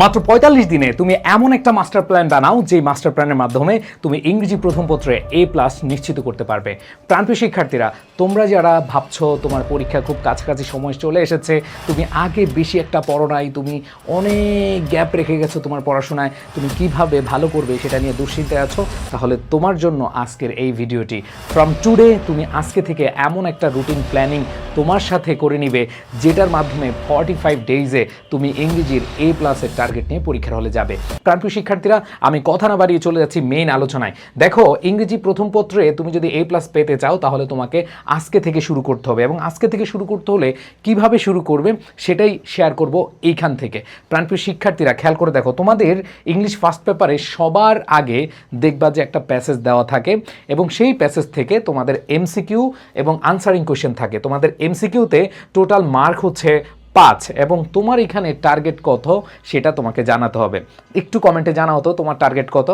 মাত্র ৪৫ দিনে তুমি এমন একটা মাস্টার প্ল্যান বানাও যে মাস্টার প্ল্যানের মাধ্যমে তুমি ইংরেজি প্রথম পত্রে A+ নিশ্চিত করতে পারবে। প্রাণপ্রিয় শিক্ষার্থীরা, তোমরা যারা ভাবছো তোমার পরীক্ষা খুব কাছাকাছি সময় চলে এসেছে, তুমি আগে বেশি একটা পড়ো নাই, তুমি অনেক গ্যাপ রেখে গেছো তোমার পড়াশোনায়, তুমি কিভাবে ভালো করবে সেটা নিয়ে দুশ্চিন্তায় আছো, তাহলে তোমার জন্য আজকের এই ভিডিওটি। ফ্রম টুডে তুমি আজকে থেকে এমন একটা রুটিন প্ল্যানিং তোমার সাথে করে নিবে যেটার মাধ্যমে 45 ডেইজে তুমি ইংরেজির A+ টার্গেট নিয়ে পরীক্ষার হলে যাবে। প্রাণপ্রিয় শিক্ষার্থীরা, আমি কথা না বাড়িয়ে চলে যাচ্ছি মেইন আলোচনায়। দেখো, ইংরেজি প্রথম পত্রে তুমি যদি A+ পেতে চাও তাহলে তোমাকে আজকে থেকে শুরু করতে হবে, এবং আজকে থেকে শুরু করতে হলে কিভাবে শুরু করবে সেটাই শেয়ার করব এইখান থেকে। প্রাণপ্রিয় শিক্ষার্থীরা, খেয়াল করে দেখো, তোমাদের ইংলিশ ফার্স্ট পেপারে সবার আগে দেখবা যে একটা প্যাসেজ দেওয়া থাকে, এবং সেই প্যাসেজ থেকে তোমাদের MCQ এবং আনসারিং কোয়েশ্চেন থাকে। তোমাদের MCQতে টোটাল মার্ক হচ্ছে 5, এবং তোমার এখানে টার্গেট কত সেটা তোমাকে জানাতে হবে। একটু কমেন্টে জানাও তো তোমার টার্গেট কত।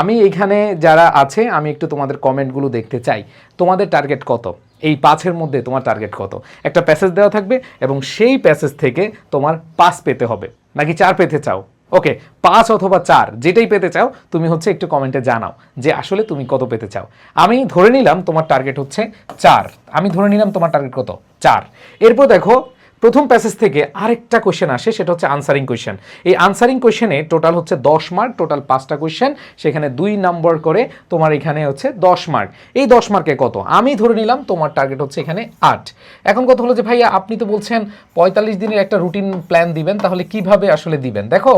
আমি এখানে যারা আছে আমি একটু তোমাদের কমেন্টগুলো দেখতে চাই। তোমাদের টার্গেট কত? এই 5-এর মধ্যে তোমার টার্গেট কত? একটা প্যাসেজ দেওয়া থাকবে এবং সেই প্যাসেজ থেকে তোমার 5 পেতে হবে, নাকি 4 পেতে চাও? ওকে, 5 অথবা 4 যেটাই পেতে চাও তুমি হচ্ছে একটু কমেন্টে জানাও যে আসলে তুমি কত পেতে চাও। আমি ধরে নিলাম তোমার টার্গেট হচ্ছে 4। আমি ধরে নিলাম তোমার টার্গেট কত? 4। এরপর দেখো, প্রথম প্যাসেজ থেকে আরেকটা কোয়েশ্চেন আসে, সেটা হচ্ছে আনসারিং কোয়েশ্চেন। এই আনসারিং কোয়েশ্চেনে টোটাল হচ্ছে 10 মার্ক, টোটাল 5টা কোয়েশ্চেন, সেখানে 2 নম্বর করে তোমার এখানে হচ্ছে 10 মার্ক। এই 10 মার্কে কত? আমি ধরে নিলাম তোমার টার্গেট হচ্ছে এখানে 8। এখন কথা হলো যে ভাইয়া, আপনি তো বলছেন 45 দিনের একটা রুটিন প্ল্যান দিবেন, তাহলে কিভাবে আসলে দিবেন? দেখো,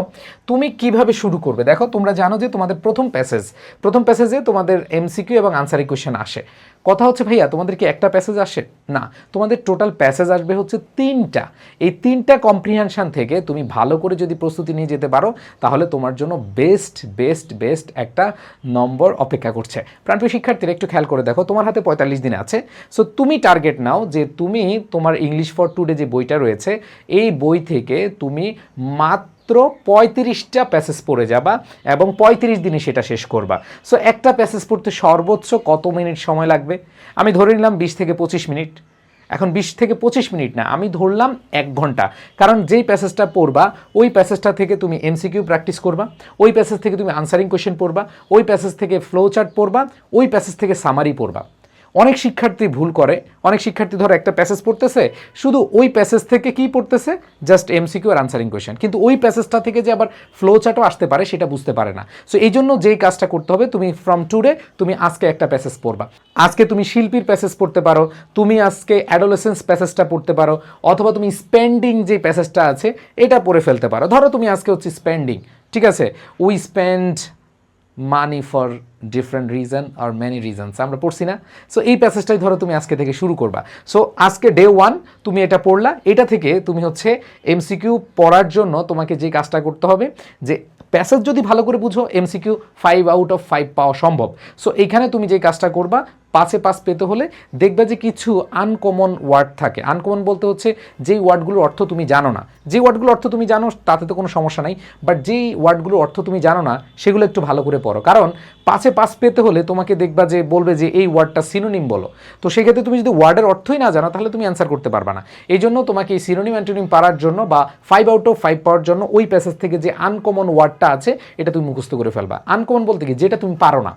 তুমি কিভাবে শুরু করবে। দেখো, তোমরা জানো যে তোমাদের প্রথম প্যাসেজে তোমাদের MCQ এবং আনসারিং কোয়েশ্চেন আসে। কথা হচ্ছে ভাইয়া, তোমাদের কি একটা প্যাসেজ আসে? না, তোমাদের টোটাল প্যাসেজ আসবে হচ্ছে 3টা। এই 3টা কম্প্রিহেনশন থেকে তুমি ভালো করে যদি প্রস্তুতি নিয়ে যেতে পারো তাহলে তোমার জন্য বেস্ট একটা নম্বর অপেক্ষা করছে। প্রাণপ্রিয় শিক্ষার্থীরা, একটু খেয়াল করে দেখো, তোমার হাতে 45 দিন আছে। সো তুমি টার্গেট নাও যে তুমি তোমার ইংলিশ ফর টুডে যে বইটা রয়েছে, এই বই থেকে তুমি মাত্র 35টা প্যাসেজ পড়ে যাবা এবং 35 দিনে সেটা শেষ করবা। সো একটা প্যাসেজ পড়তে সর্বোচ্চ কত মিনিট সময় লাগবে? আমি ধরে নিলাম 20 থেকে 25 মিনিট। এখন 20 থেকে 25 মিনিট না, আমি ধরলাম 1 ঘন্টা। কারণ যেই প্যাসেজটা পড়বা ওই প্যাসেজটা থেকে তুমি MCQ প্র্যাকটিস করবা, ওই প্যাসেজ থেকে তুমি আনসারিং কোয়েশ্চেন পড়বা, ওই প্যাসেজ থেকে ফ্লো চার্ট পড়বা, ওই প্যাসেজ থেকে সামারি পড়বা। অনেক শিক্ষার্থী ভুল করে, অনেক শিক্ষার্থী ধরো একটা প্যাসেজ পড়তেছে, শুধু ওই প্যাসেজ থেকে কি পড়তেছে? জাস্ট MCQ আর আনসারিং কোয়েশ্চেন, কিন্তু ওই প্যাসেজটা থেকে যে আবার ফ্লো চার্টও আসতে পারে সেটা বুঝতে পারে না। সো এই জন্য যেই কাজটা করতে হবে, তুমি ফ্রম টুডে তুমি আজকে একটা প্যাসেজ পড়বা। আজকে তুমি শিল্পীর প্যাসেজ পড়তে পারো, তুমি আজকে অ্যাডোলেসেন্স প্যাসেজটা পড়তে পারো, অথবা তুমি স্পেন্ডিং যে প্যাসেজটা আছে এটা পড়ে ফেলতে পারো। ধরো তুমি আজকে হচ্ছে স্পেন্ডিং, ঠিক আছে, we spend money for different reason are many reasons, আমরা পড়ছি না? সো এই প্যাসেজটাই ধরো তুমি আজকে থেকে শুরু করবা। সো আজকে ডে 1 তুমি এটা পড়লা, এটা থেকে তুমি হচ্ছে MCQ পড়ার জন্য তোমাকে যে কাজটা করতে হবে, যে প্যাসেজ যদি ভালো করে বুঝো MCQ 5 আউট অফ 5 পাওয়া সম্ভব। সো এইখানে তুমি যে কাজটা করবা, 5-এ 5 পেতে হলে দেখবে যে কিছু আনকমন ওয়ার্ড থাকে। আনকমন বলতে হচ্ছে যেই ওয়ার্ডগুলোর অর্থ তুমি জানো না। যে ওয়ার্ডগুলোর অর্থ তুমি জানো তাতে তো কোনো সমস্যা নাই, বাট যেই ওয়ার্ডগুলোর অর্থ তুমি জানো না সেগুলো একটু ভালো করে পড়ো। কারণ 5-এ 5 পেতে হলে তোমাকে দেখবা যে বলবে যে এই ওয়ার্ডটা সিনোনিম বলো। তো সেক্ষেত্রে তুমি যদি ওয়ার্ডের অর্থই না জানো তাহলে তুমি অ্যান্সার করতে পারবা না। এই জন্য তোমাকে এই সিনোনিম অ্যান্টোনিম পারার জন্য বা 5 আউট অফ 5 পাওয়ার জন্য ওই প্যাসেজ থেকে যে আনকমন ওয়ার্ডটা আছে এটা তুমি মুখস্থ করে ফেলবা। আনকমন বলতে কি? যেটা তুমি পারো না,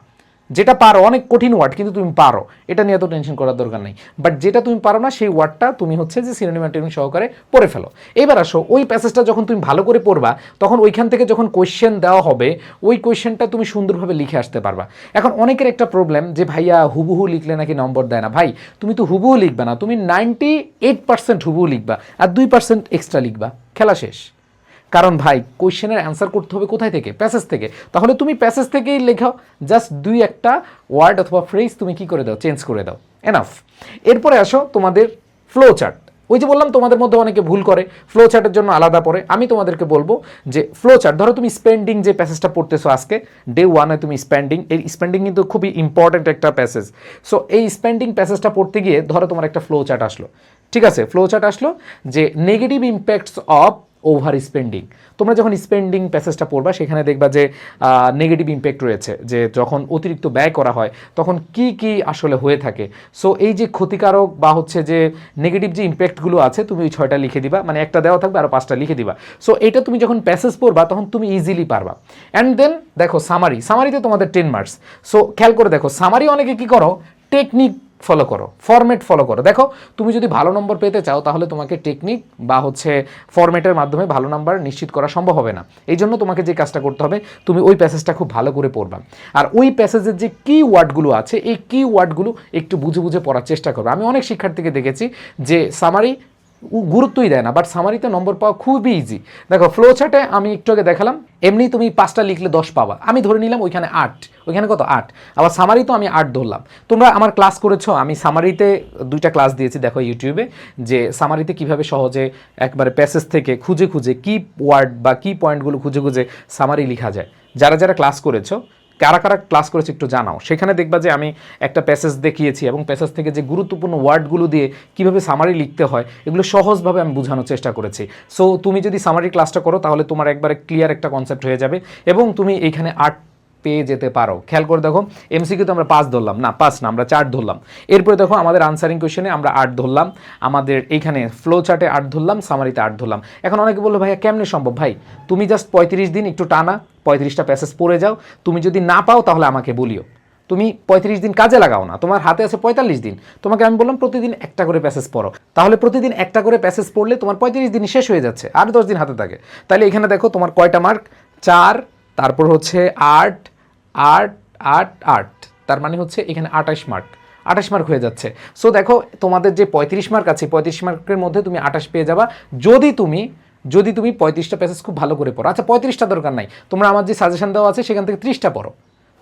যেটা পারো, অনেক কঠিন ওয়ার্ড কিন্তু তুমি পারো, এটা নিয়ে তো টেনশন করার দরকার নেই। বাট যেটা তুমি পারো না সেই ওয়ার্ডটা তুমি হচ্ছে যে সিনোনিম অ্যান্টোনিম সহকারে পড়ে ফেলো। এবার আসো, ওই প্যাসেজটা যখন তুমি ভালো করে পড়বা তখন ওইখান থেকে যখন কোয়েশ্চেন দেওয়া হবে ওই কোয়েশ্চেনটা তুমি সুন্দরভাবে লিখে আসতে পারবা। এখন অনেকের একটা প্রবলেম যে ভাইয়া হুবহু লিখলে নাকি নম্বর দেয় না। ভাই, তুমি তো হুবহু লিখবা না, তুমি 98% হুবহু লিখবা আর 2% এক্সট্রা লিখবা, খেলা শেষ। কারণ ভাই, কোয়েশ্চেনের অ্যান্সার করতে হবে কোথায় থেকে? প্যাসেজ থেকে। তাহলে তুমি প্যাসেজ থেকেই লেখাও, জাস্ট 2-একটা ওয়ার্ড অথবা ফ্রেজ তুমি কি করে দাও? চেঞ্জ করে দাও, এনাফ। এরপরে আসো তোমাদের ফ্লো চার্ট। ওই যে বললাম তোমাদের মধ্যে অনেকে ভুল করে, ফ্লো চার্টের জন্য আলাদা পড়ে। আমি তোমাদেরকে বলবো যে ফ্লো চার্ট, ধরো তুমি স্পেন্ডিং যে প্যাসেজটা পড়তেছো আজকে ডে 1-এ, তুমি স্পেন্ডিং, এই স্পেন্ডিং কিন্তু খুবই ইম্পর্ট্যান্ট একটা প্যাসেজ। সো এই স্পেন্ডিং প্যাসেজটা পড়তে গিয়ে ধরো তোমার একটা ফ্লো চার্ট আসলো, ঠিক আছে? ফ্লো চার্ট আসলো যে negative impacts of over spending. তোমরা যখন স্পেন্ডিং প্যাসেজটা পড়বা সেখানে দেখবা যে নেগেটিভ ইম্প্যাক্ট রয়েছে, যে যখন অতিরিক্ত ব্যয় করা হয় তখন কি কি আসলে হয়ে থাকে। সো এই যে ক্ষতিকারক বা হচ্ছে যে নেগেটিভ যে ইম্প্যাক্টগুলো আছে তুমি ওই 6টা লিখে দিবা, মানে একটা দেওয়া থাকবে আরও 5টা লিখে দিবা। সো এটা তুমি যখন প্যাসেজ পড়বা তখন তুমি ইজিলি পারবা। অ্যান্ড দেন দেখো সামারিতে তোমাদের 10 মার্কস। সো খেয়াল করে দেখো সামারি অনেকে কি করো, টেকনিক ফলো করো, ফরম্যাট ফলো করো। দেখো তুমি যদি ভালো নম্বর পেতে চাও তাহলে তোমাকে টেকনিক বা হচ্ছে ফরম্যাটের মাধ্যমে ভালো নাম্বার নিশ্চিত করা সম্ভব হবে না। এই জন্য তোমাকে যে কাজটা করতে হবে, তুমি ওই প্যাসেজটা খুব ভালো করে পড়বা, আর ওই প্যাসেজের যে কি ওয়ার্ডগুলো আছে এই কি ওয়ার্ডগুলো একটু বুঝে বুঝে পড়ার চেষ্টা করবে। আমি অনেক শিক্ষার্থীকে দেখেছি যে সামারি গুরুত্বই দেয় না, বাট সামারিতে নম্বর পাওয়া খুবই ইজি। দেখো ফ্লো চার্টে আমি একটু আগে দেখালাম, এমনি তুমি 5টা লিখলে 10 পাবা, আমি ধরে নিলাম ওইখানে 8, ওইখানে কত 8, আবার সামারি তো আমি 8 ধরলাম। তোমরা আমার ক্লাস করেছো, আমি সামারিতে 2টা ক্লাস দিয়েছি দেখো ইউটিউবে, যে সামারিতে কিভাবে সহজে একবারে প্যাসেজ থেকে খুঁজে খুঁজে কি ওয়ার্ড বা কি পয়েন্টগুলো খুঁজে খুঁজে সামারি লেখা যায়। যারা যারা ক্লাস করেছো, কারা কারা ক্লাস করেছে একটু জানাও। সেখানে দেখবা যে আমি একটা প্যাসেজ দেখিয়েছি এবং প্যাসেজ থেকে যে গুরুত্বপূর্ণ ওয়ার্ডগুলো দিয়ে কিভাবে সামারি লিখতে হয় এগুলো সহজভাবে আমি বোঝানোর চেষ্টা করেছি। সো তুমি যদি সামারি ক্লাসটা করো তাহলে তোমার একবারে ক্লিয়ার একটা কনসেপ্ট হয়ে যাবে এবং তুমি এইখানে 8 পেয়ে যেতে পারো। খেয়াল করে দেখো এমসিকিউ তো আমরা 5 ধরলাম না, 5 না আমরা 4 ধরলাম। এরপরে দেখো আমাদের আনসারিং কোয়েশ্চেনে আমরা 8 ধরলাম, আমাদের এইখানে ফ্লো চার্টে 8 ধরলাম, সামারিতে 8 ধরলাম। এখন অনেকে বললো ভাইয়া কেমনে সম্ভব? ভাই তুমি জাস্ট 35 দিন একটু টানা 35টা প্যাসেজ পড়ে যাও, তুমি যদি না পাও তাহলে আমাকে বলিও। তুমি 35 দিন কাজে লাগাও না, তোমার হাতে আছে 45 দিন, তোমাকে আমি বললাম প্রতিদিন একটা করে প্যাসেজ পড়ো, তাহলে প্রতিদিন একটা করে প্যাসেজ পড়লে তোমার 35 দিন শেষ হয়ে যাচ্ছে, আর 10 দিন হাতে থাকে। তাহলে এখানে দেখো তোমার কয়টা মার্ক, 4, তারপর হচ্ছে 8, 8, 8, 8, তার মানে হচ্ছে এখানে 28 মার্ক, 28 মার্ক হয়ে যাচ্ছে। সো দেখো তোমাদের যে 35 মার্ক আছে 35 মার্কের মধ্যে তুমি 28 পেয়ে যাবা যদি তুমি 35টা প্যাসেজ খুব ভালো করে পড়ো। আচ্ছা 35টা দরকার নাই, তোমরা আমার যে সাজেশন দেওয়া আছে সেখান থেকে 30টা পড়ো,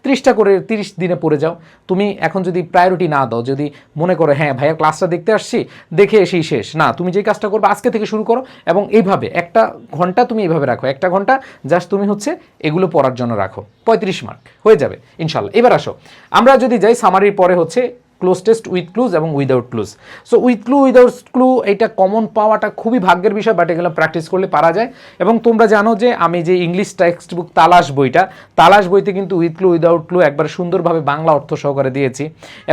30টা করে 30 দিনে পড়ে যাও। তুমি এখন যদি প্রায়োরিটি না দাও, যদি মনে করো হ্যাঁ ভাইয়া ক্লাসটা দেখতে আসছি দেখে এসেই শেষ, না তুমি যে কাজটা করবে আজকে থেকে শুরু করো এবং এইভাবে একটা ঘন্টা তুমি এইভাবে রাখো, একটা ঘন্টা জাস্ট তুমি হচ্ছে এগুলো পড়ার জন্য রাখো, 35 মার্ক হয়ে যাবে ইনশাল্লাহ। এবার আসো আমরা যদি যাই সামারির পরে হচ্ছে ক্লোজ টেস্ট উইথ ক্লুজ এবং without clues. So with clue without clue এটা কমন পাওয়াটা খুবই ভাগ্যের বিষয়, বাট এগুলো প্র্যাকটিস করলে পারা যায়। এবং তোমরা জানো যে আমি যে ইংলিশ টেক্সট বুক তালাশ বইতে কিন্তু উইথ ক্লু উইদাউট ক্লু একবার সুন্দরভাবে বাংলা অর্থ সহকারে দিয়েছি।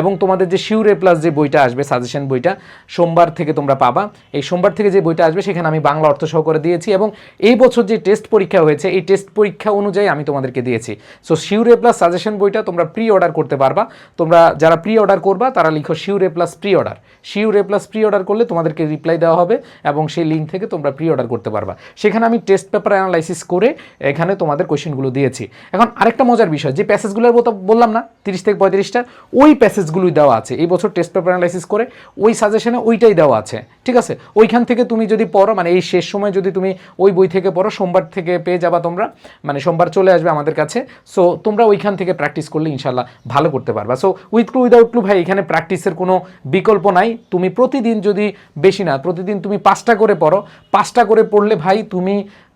এবং তোমাদের যে শিওর এ প্লাস যে বইটা আসবে সাজেশন বইটা সোমবার থেকে তোমরা পাবা, এই সোমবার থেকে যে বইটা আসবে সেখানে আমি বাংলা অর্থ সহকারে দিয়েছি এবং এই বছর যে টেস্ট পরীক্ষা হয়েছে এই টেস্ট পরীক্ষা অনুযায়ী আমি তোমাদেরকে দিয়েছি। সো শিওর এ প্লাস সাজেশন বইটা তোমরা প্রি অর্ডার করতে পারবা। তোমরা যারা প্রি অর্ডার করবা তারা লিখো শিওর এ প্লাস প্রি অর্ডার, শিওর এ প্লাস প্রি অর্ডার করলে তোমাদেরকে রিপ্লাই দেওয়া হবে এবং সেই লিঙ্ক থেকে তোমরা প্রি অর্ডার করতে পারবা। সেখানে আমি টেস্ট পেপার অ্যানালাইসিস করে এখানে তোমাদের কোয়েশ্চেনগুলো দিয়েছি। এখন আরেকটা মজার বিষয়, যে প্যাসেজগুলোর মতো বললাম না 30 থেকে 35টা, ওই প্যাসেজগুলোই দেওয়া আছে এই বছর টেস্ট পেপার অ্যানালাইসিস করে, ওই সাজেশনে ওইটাই দেওয়া আছে, ঠিক আছে? ওইখান থেকে তুমি যদি পড়ো, মানে এই শেষ সময় যদি তুমি ওই বই থেকে পড়ো, সোমবার থেকে পেয়ে যাবা তোমরা, মানে সোমবার চলে আসবে আমাদের কাছে। সো তোমরা ওইখান থেকে প্র্যাকটিস করলে ইনশাল্লাহ ভালো করতে পারবা। So with clue without clue ভাই এখানে প্র্যাকটিসের কোনো বিকল্প নাই। তুমি প্রতিদিন যদি বেশি না প্রতিদিন তুমি 5টা করে পড়ো, 5টা করে পড়লে ভাই তুমি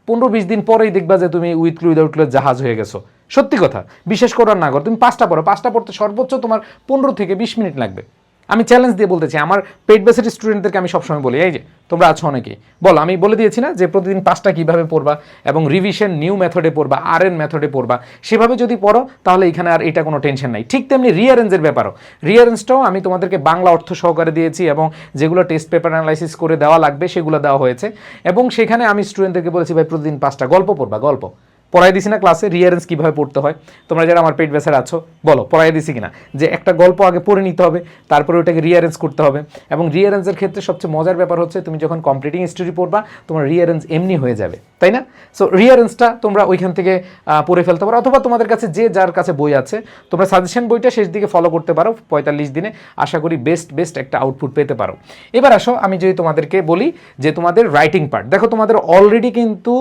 15-20 দিন পরেই দেখবা যে তুমি উইথ ক্লু উইদাউট ক্লু জাহাজ হয়ে গেছো। সত্যি কথা, বিশেষ করার না করো, তুমি 5টা পড়ো, 5টা পড়তে সর্বোচ্চ তোমার 15 থেকে 20 মিনিট লাগবে। আমি চ্যালেঞ্জ দিয়ে বলতেছি, আমার পেইড বেসের স্টুডেন্টদেরকে আমি সবসময় বলি, এই যে তোমরা আছো অনেকেই, বল আমি বলে দিয়েছি না যে প্রতিদিন 5টা কীভাবে পড়বা এবং রিভিশন নিউ মেথডে পড়বা, RN মেথডে পড়বা, সেভাবে যদি পড়ো তাহলে এখানে আর এটা কোনো টেনশন নাই। ঠিক তেমনি রিয়ারেঞ্জের ব্যাপারও, রিয়ারেঞ্জটাও আমি তোমাদেরকে বাংলা অর্থ সহকারে দিয়েছি এবং যেগুলো টেস্ট পেপার অ্যানালাইসিস করে দেওয়া লাগবে সেগুলো দেওয়া হয়েছে। এবং সেখানে আমি স্টুডেন্টদেরকে বলেছি ভাই প্রতিদিন 5টা গল্প পড়বা, গল্প পড়াই দিছি না ক্লাসে রিয়ারেঞ্জ কীভাবে পড়তে হয়। তোমরা যারা আমার পেইড বেসের আছো বলো পড়াই দিছি কিনা, যে একটা গল্প আগে পড়ে নিতে হবে, তারপরে ওটাকে রিয়ারেঞ্জ করতে হবে। এবং রিয়ারেঞ্জের ক্ষেত্রে সবচেয়ে মজার ব্যাপার হচ্ছে তুমি যখন কমপ্লিটিং স্টোরি পড়বা তোমার রিয়ারেঞ্জ এমনি হয়ে যাবে, তাই না? সো রিয়ারেঞ্জটা তোমরা ওইখান থেকে পড়ে ফেলতে পারো, অথবা তোমাদের কাছে যে যার কাছে বই আছে তোমরা সাজেশন বইটা শেষ দিকে ফলো করতে পারো। 45 দিনে আশা করি বেস্ট একটা আউটপুট পেতে পারো। এবার আসো আমি যদি তোমাদেরকে বলি যে তোমাদের রাইটিং পার্ট, দেখো তোমাদের অলরেডি কিন্তু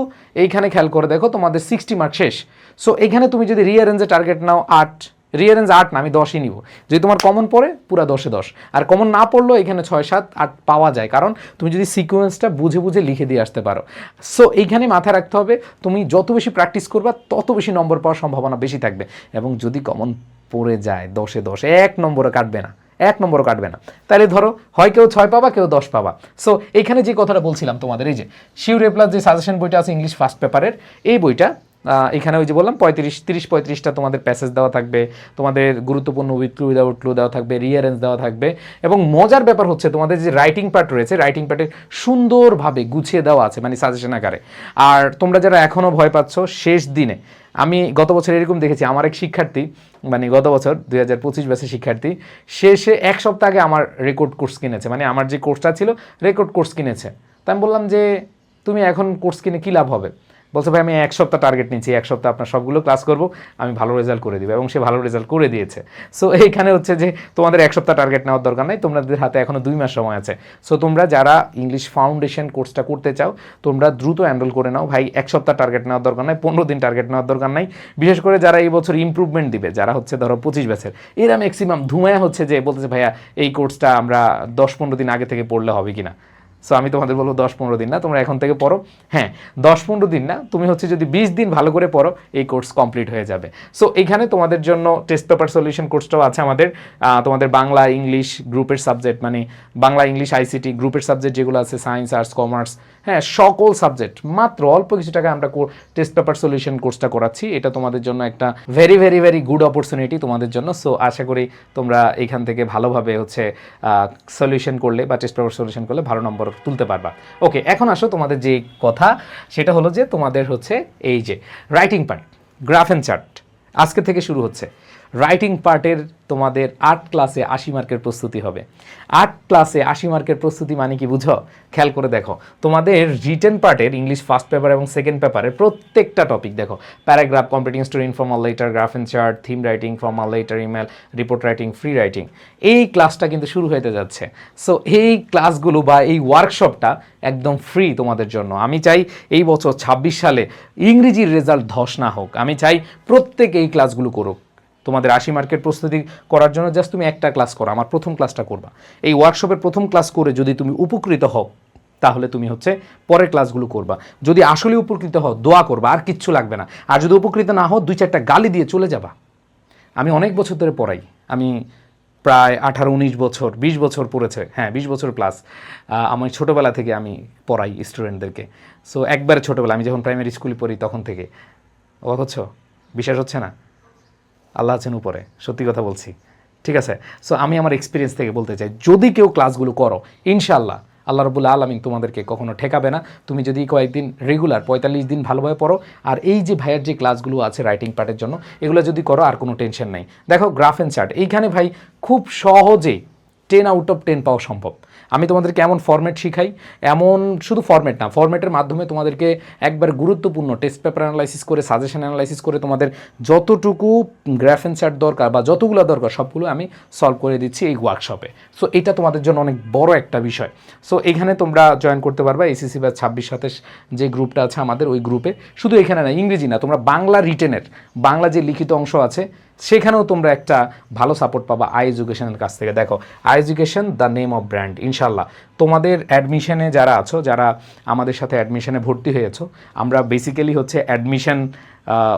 এইখানে খেয়াল করে দেখো তোমাদের 60 মার্ক শেষ। সো এখানে তুমি যদি রিয়ারেঞ্জে টার্গেট নাও 8, রিয়ারেঞ্জ 8 না আমি 10ই নিব, যদি তোমার কমন পড়ে পুরা 10এ 10, আর কমন না পড়লেও এখানে 6, 7, 8 পাওয়া যায়, কারণ তুমি যদি সিকোয়েন্সটা বুঝে বুঝে লিখে দিয়ে আসতে পারো। সো এইখানে মাথায় রাখতে হবে তুমি যত বেশি প্র্যাকটিস করবা তত বেশি নম্বর পাওয়ার সম্ভাবনা বেশি থাকবে। এবং যদি কমন পড়ে যায় 10এ 10, 1 নম্বরে কাটবে না, 1 নম্বরও কাটবে না। তাহলে ধরো হয় কেউ 6 পাবা, কেউ 10 পাবা। সো এখানে যে কথাটা বলছিলাম তোমাদের, এই যে শিওর এ প্লাস যে সাজেশন বইটা আছে ইংলিশ ফার্স্ট পেপারের, এই বইটা এখানে ওই যে বললাম 35-30-35টা তোমাদের প্যাসেজ দেওয়া থাকবে, তোমাদের গুরুত্বপূর্ণ উইথ ক্লু উইদাউট ক্লু দেওয়া থাকবে, রিয়ারেন্স দেওয়া থাকবে, এবং মজার ব্যাপার হচ্ছে তোমাদের যে রাইটিং পার্ট রয়েছে, রাইটিং পার্টে সুন্দরভাবে গুছিয়ে দেওয়া আছে, মানে সাজেশন আকারে। আর তোমরা যারা এখনও ভয় পাচ্ছ, শেষ দিনে আমি গত বছর এরকম দেখেছি, আমার এক শিক্ষার্থী, মানে গত বছর 2025 ব্যাচের শিক্ষার্থী, শেষে 1 সপ্তাহ আগে আমার রেকর্ড কোর্স কিনেছে, মানে আমার যে কোর্সটা ছিল রেকর্ড কোর্স কিনেছে। তাই আমি বললাম যে তুমি এখন কোর্স কিনে কী লাভ হবে? বলছে ভাই আমি 1 সপ্তাহ টার্গেট নিচ্ছি, 1 সপ্তাহ আপনার সবগুলো ক্লাস করবো, আমি ভালো রেজাল্ট করে দিব, এবং সে ভালো রেজাল্ট করে দিয়েছে। সো এইখানে হচ্ছে যে তোমাদের 1 সপ্তাহ টার্গেট নেওয়ার দরকার নাই, তোমাদের হাতে এখনও 2 মাস সময় আছে। সো তোমরা যারা ইংলিশ ফাউন্ডেশন কোর্সটা করতে চাও, তোমরা দ্রুত এনরোল করে নাও ভাই। 1 সপ্তাহ টার্গেট নেওয়ার দরকার নাই, 15 দিন টার্গেট নেওয়ার দরকার নাই। বিশেষ করে যারা এই বছর ইমপ্রুভমেন্ট দিবে, যারা হচ্ছে ধরো 25 ব্যাচের, এরা ম্যাক্সিমাম ধুমায়া হচ্ছে যে বলতেছে ভাইয়া এই কোর্সটা আমরা 10-15 দিন আগে থেকে পড়লে হবে কিনা। সো আমি তোমাদের বলবো 10-15 দিন না, তোমরা এখন থেকে পড়ো। হ্যাঁ, 10-15 দিন না, তুমি হচ্ছে যদি 20 দিন ভালো করে পড়ো, এই কোর্স কমপ্লিট হয়ে যাবে। সো এখানে তোমাদের জন্য টেস্ট পেপার সলিউশন কোর্সটাও আছে আমাদের। তোমাদের বাংলা ইংলিশ গ্রুপের সাবজেক্ট, মানে বাংলা ইংলিশ আইসিটি গ্রুপের সাবজেক্ট যেগুলো আছে, সায়েন্স আর্টস কমার্স, হ্যাঁ সকল সাবজেক্ট মাত্র অল্প কিছু টাকায় আমরা টেস্ট পেপার সলিউশন কোর্সটা করাচ্ছি। এটা তোমাদের জন্য একটা very very very good opportunity তোমাদের জন্য। সো আশা করি তোমরা এখান থেকে ভালোভাবে হচ্ছে সলিউশন করলে বা টেস্ট পেপার সলিউশন করলে ভালো নম্বর তুলতে পারবা। ওকে, এখন আসো তোমাদের যে কথা, সেটা হলো যে তোমাদের হচ্ছে এই যে writing part, graph and chart আজকে থেকে শুরু হচ্ছে। রাইটিং পার্টের তোমাদের 8 ক্লাসে 80 মার্কের প্রস্তুতি হবে। 8 ক্লাসে 80 মার্কের প্রস্তুতি মানে কি বুঝো? খেয়াল করে দেখো, তোমাদের রিটেন পার্টের ইংলিশ ফার্স্ট পেপার এবং সেকেন্ড পেপারের প্রত্যেকটা টপিক দেখো, paragraph, competing story, informal letter, graph and chart, theme writing, formal letter, email, report writing, free writing, এই ক্লাসটা কিন্তু শুরু হতে যাচ্ছে। সো এই ক্লাসগুলো বা এই ওয়ার্কশপটা একদম ফ্রি তোমাদের জন্য। আমি চাই এই বছর 26 সালে ইংরেজির রেজাল্ট ধস না হোক, আমি চাই প্রত্যেকে এই ক্লাসগুলো করুক। তোমাদের 80 মার্কের প্রস্তুতি করার জন্য জাস্ট তুমি একটা ক্লাস করো, আমার প্রথম ক্লাসটা করবা। এই ওয়ার্কশপের প্রথম ক্লাস করে যদি তুমি উপকৃত হও, তাহলে তুমি হচ্ছে পরের ক্লাসগুলো করবা। যদি আসলে উপকৃত হও, দোয়া করবা, আর কিচ্ছু লাগবে না। আর যদি উপকৃত না হও, 2-4টা গালি দিয়ে চলে যাবা। আমি অনেক বছর ধরে পড়াই, আমি প্রায় 18-19 বছর, 20 বছর পড়েছে, হ্যাঁ 20 বছর প্লাস। আমি ছোটোবেলা থেকে আমি পড়াই স্টুডেন্টদেরকে। সো একবারে ছোটোবেলা, আমি যখন প্রাইমারি স্কুলে পড়ি তখন থেকে। অবাক হচ্ছ? বিশ্বাস হচ্ছে না? আল্লাহ আছেন উপরে, সত্যি কথা বলছি, ঠিক আছে? সো আমি আমার এক্সপিরিয়েন্স থেকে বলতে চাই, যদি কেউ ক্লাসগুলো করো, ইনশাআল্লাহ আল্লাহ রাব্বুল আলামিন তোমাদেরকে কখনো ঠেকাবে না। তুমি যদি কয়েকদিন রেগুলার 45 দিন ভালোভাবে পড়ো, আর এই যে ভাইয়ের যে ক্লাসগুলো আছে রাইটিং পার্টের জন্য, এগুলো যদি করো, আর কোনো টেনশন নেই। দেখো গ্রাফ অ্যান্ড চার্ট, এইখানে ভাই খুব সহজেই 10 আউট অফ 10 পাওয়া সম্ভব। আমি তোমাদেরকে এমন ফরম্যাট শিখাই, এমন শুধু ফরম্যাট না, ফরম্যাটের মাধ্যমে তোমাদেরকে একবার গুরুত্বপূর্ণ টেস্ট পেপার অ্যানালাইসিস করে, সাজেশন অ্যানালাইসিস করে, তোমাদের যতটুকু গ্রাফ অ্যান্ড চার্ট দরকার বা যতগুলো দরকার সবগুলো আমি সলভ করে দিচ্ছি এই ওয়ার্কশপে। সো এটা তোমাদের জন্য অনেক বড় একটা বিষয়। সো এখানে তোমরা জয়েন করতে পারবা এসএসসি ব্যাচ 26-27 যে গ্রুপটা আছে আমাদের, ওই গ্রুপে। শুধু এখানে না, ইংরেজি না, তোমরা বাংলা রিটেনের, বাংলা যে লিখিত অংশ আছে সেখানেও তোমরা একটা ভালো সাপোর্ট পাবা আই এডুকেশনের কাছ থেকে। দেখো I education the name of brand. ইনশাল্লাহ তোমাদের অ্যাডমিশনে যারা আছো, যারা আমাদের সাথে অ্যাডমিশনে ভর্তি হয়েছো, আমরা বেসিক্যালি হচ্ছে অ্যাডমিশন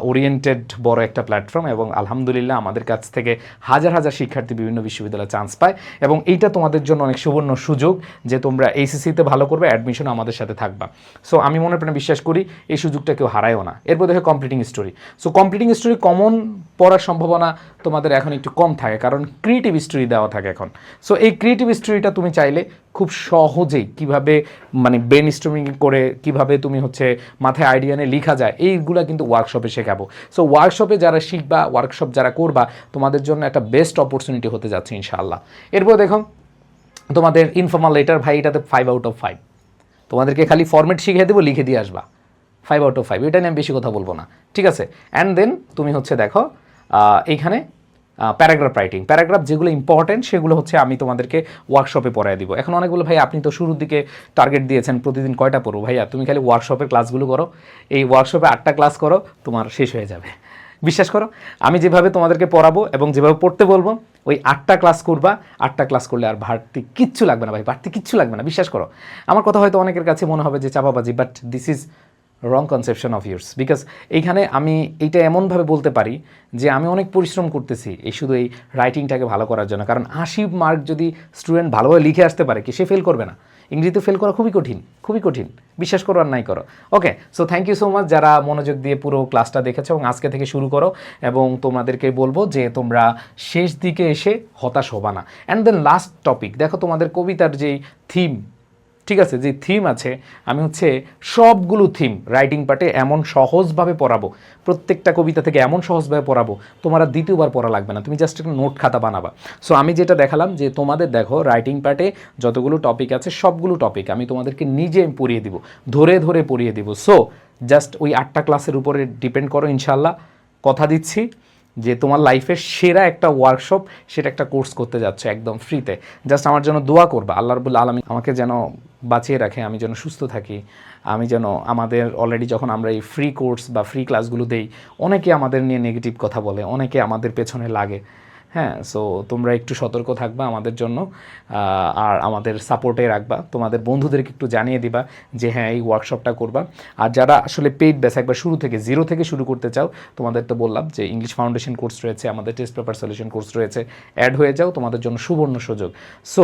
ওরিয়েন্টেড বড় একটা প্ল্যাটফর্ম, এবং আলহামদুলিল্লাহ আমাদের কাছ থেকে হাজার হাজার শিক্ষার্থী বিভিন্ন বিশ্ববিদ্যালয়ে চান্স পায়। এবং এইটা তোমাদের জন্য অনেক সুবর্ণ সুযোগ যে তোমরা এইচএসসিতে ভালো করবে, অ্যাডমিশন আমাদের সাথে থাকবা। সো আমি মনে প্রাণে বিশ্বাস করি এই সুযোগটা কেউ হারায়ও না। এরপর দেখো completing story. So completing story common পড়ার সম্ভাবনা তোমাদের এখন একটু কম থাকে, কারণ ক্রিয়েটিভ স্টোরি দেওয়া থাকে এখন। সো এই ক্রিয়েটিভ স্টোরিটা তুমি চাইলে খুব সহজেই কিভাবে মানে ব্রেন স্টর্মিং করে কিভাবে তুমি হচ্ছে মাথায় আইডিয়া নিয়ে লেখা যায়, এইগুলো কিন্তু ওয়ার্কশপে শেখাবো। সো ওয়ার্কশপে যারা শিখবা, ওয়ার্কশপ যারা করবা, তোমাদের জন্য একটা বেস্ট অপরচুনিটি হতে যাচ্ছে ইনশাআল্লাহ। এরপর দেখো তোমাদের ইনফর্মাল লেটার, ভাই এটাতে 5 আউট অফ 5। তোমাদেরকে খালি ফরম্যাট শিখিয়ে দেবো, লিখে দিয়ে আসবা, 5 আউট অফ 5। এটা নিয়ে আমি বেশি কথা বলবো না, ঠিক আছে? অ্যান্ড দেন তুমি হচ্ছে দেখো এইখানে প্যারাগ্রাফ রাইটিং, প্যারাগ্রাফ যেগুলো ইম্পর্টেন্ট সেগুলো হচ্ছে আমি তোমাদেরকে ওয়ার্কশপে পড়ায় দিব। এখন অনেক বলো ভাই আপনি তো শুরুর দিকে টার্গেট দিয়েছেন প্রতিদিন কয়টা পড়ো? ভাইয়া তুমি খালি ওয়ার্কশপের ক্লাসগুলো করো, এই ওয়ার্কশপে 8টা ক্লাস করো, তোমার শেষ হয়ে যাবে। বিশ্বাস করো, আমি যেভাবে তোমাদেরকে পড়াবো এবং যেভাবে পড়তে বলবো, ওই 8টা ক্লাস করবা, 8টা ক্লাস করলে আর বাড়তি কিচ্ছু লাগবে না ভাই, বাড়তি কিচ্ছু লাগবে না, বিশ্বাস করো। আমার কথা হয়তো অনেকের কাছে মনে হবে যে চাপাবাজি, but this is wrong conception of yours, because এইখানে আমি এইটা এমনভাবে বলতে পারি যে আমি অনেক পরিশ্রম করতেছি এই শুধু এই রাইটিংটাকে ভালো করার জন্য, কারণ 80 মার্ক যদি স্টুডেন্ট ভালোভাবে লিখে আসতে পারে কি সে ফেল করবে না? ইংরেজিতে ফেল করা খুবই কঠিন, খুবই কঠিন, বিশ্বাস করো আর নাই করো। Okay, so thank you so much যারা মনোযোগ দিয়ে পুরো ক্লাসটা দেখেছো এবং আজকে থেকে শুরু করো, এবং তোমাদেরকে বলবো যে তোমরা শেষ দিকে এসে হতাশ হবা না। অ্যান্ড দেন লাস্ট টপিক দেখো, তোমাদের কবিতার যেই থিম, ঠিক আছে, যে থিম আছে, আমি হচ্ছে সবগুলো থিম রাইটিং পার্টে এমন সহজভাবে পড়াবো, প্রত্যেকটা কবিতা থেকে এমন সহজভাবে পড়াবো তোমার আর দ্বিতীয়বার পড়া লাগবে না, তুমি জাস্ট একটা নোট খাতা বানাবা। সো আমি যেটা দেখালাম যে তোমাদের দেখো রাইটিং পার্টে যতগুলো টপিক আছে সবগুলো টপিক আমি তোমাদেরকে নিজে পড়িয়ে দিব, ধরে ধরে পড়িয়ে দিব। সো জাস্ট ওই 8টা ক্লাসের উপরে ডিপেন্ড করো, ইনশাল্লাহ কথা দিচ্ছি যে তোমার লাইফের সেরা একটা ওয়ার্কশপ, সেটা একটা কোর্স করতে যাচ্ছে একদম ফ্রিতে। জাস্ট আমার জন্য দোয়া করবে, আল্লাহ রাব্বুল আলামিন আমাকে যেন বাঁচিয়ে রাখে, আমি যেন সুস্থ থাকি, আমি যেন আমাদের অলরেডি যখন আমরা এই ফ্রি কোর্স বা ফ্রি ক্লাসগুলো দেই অনেকে আমাদের নিয়ে নেগেটিভ কথা বলে, অনেকে আমাদের পেছনে লাগে। হ্যাঁ, সো তোমরা একটু সতর্ক থাকবা আমাদের জন্য, আর আমাদের সাপোর্টে রাখবা, তোমাদের বন্ধুদেরকে একটু জানিয়ে দিবা যে হ্যাঁ এই ওয়ার্কশপটা করবা। আর যারা আসলে পেইড ব্যাচ একবার শুরু থেকে জিরো থেকে শুরু করতে চাও, তোমাদের তো বললাম যে ইংলিশ ফাউন্ডেশন কোর্স রয়েছে, আমাদের টেস্ট পেপার সলিউশন কোর্স রয়েছে, অ্যাড হয়ে যাও, তোমাদের জন্য সুবর্ণ সুযোগ। সো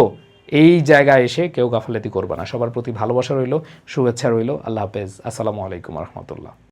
এই জায়গায় এসে কেউ গাফালাতি করবা না, সবার প্রতি ভালোবাসা রইল, শুভেচ্ছা রইল, আল্লাহ হাফেজ, আসসালামু আলাইকুম রহমতুল্লাহ।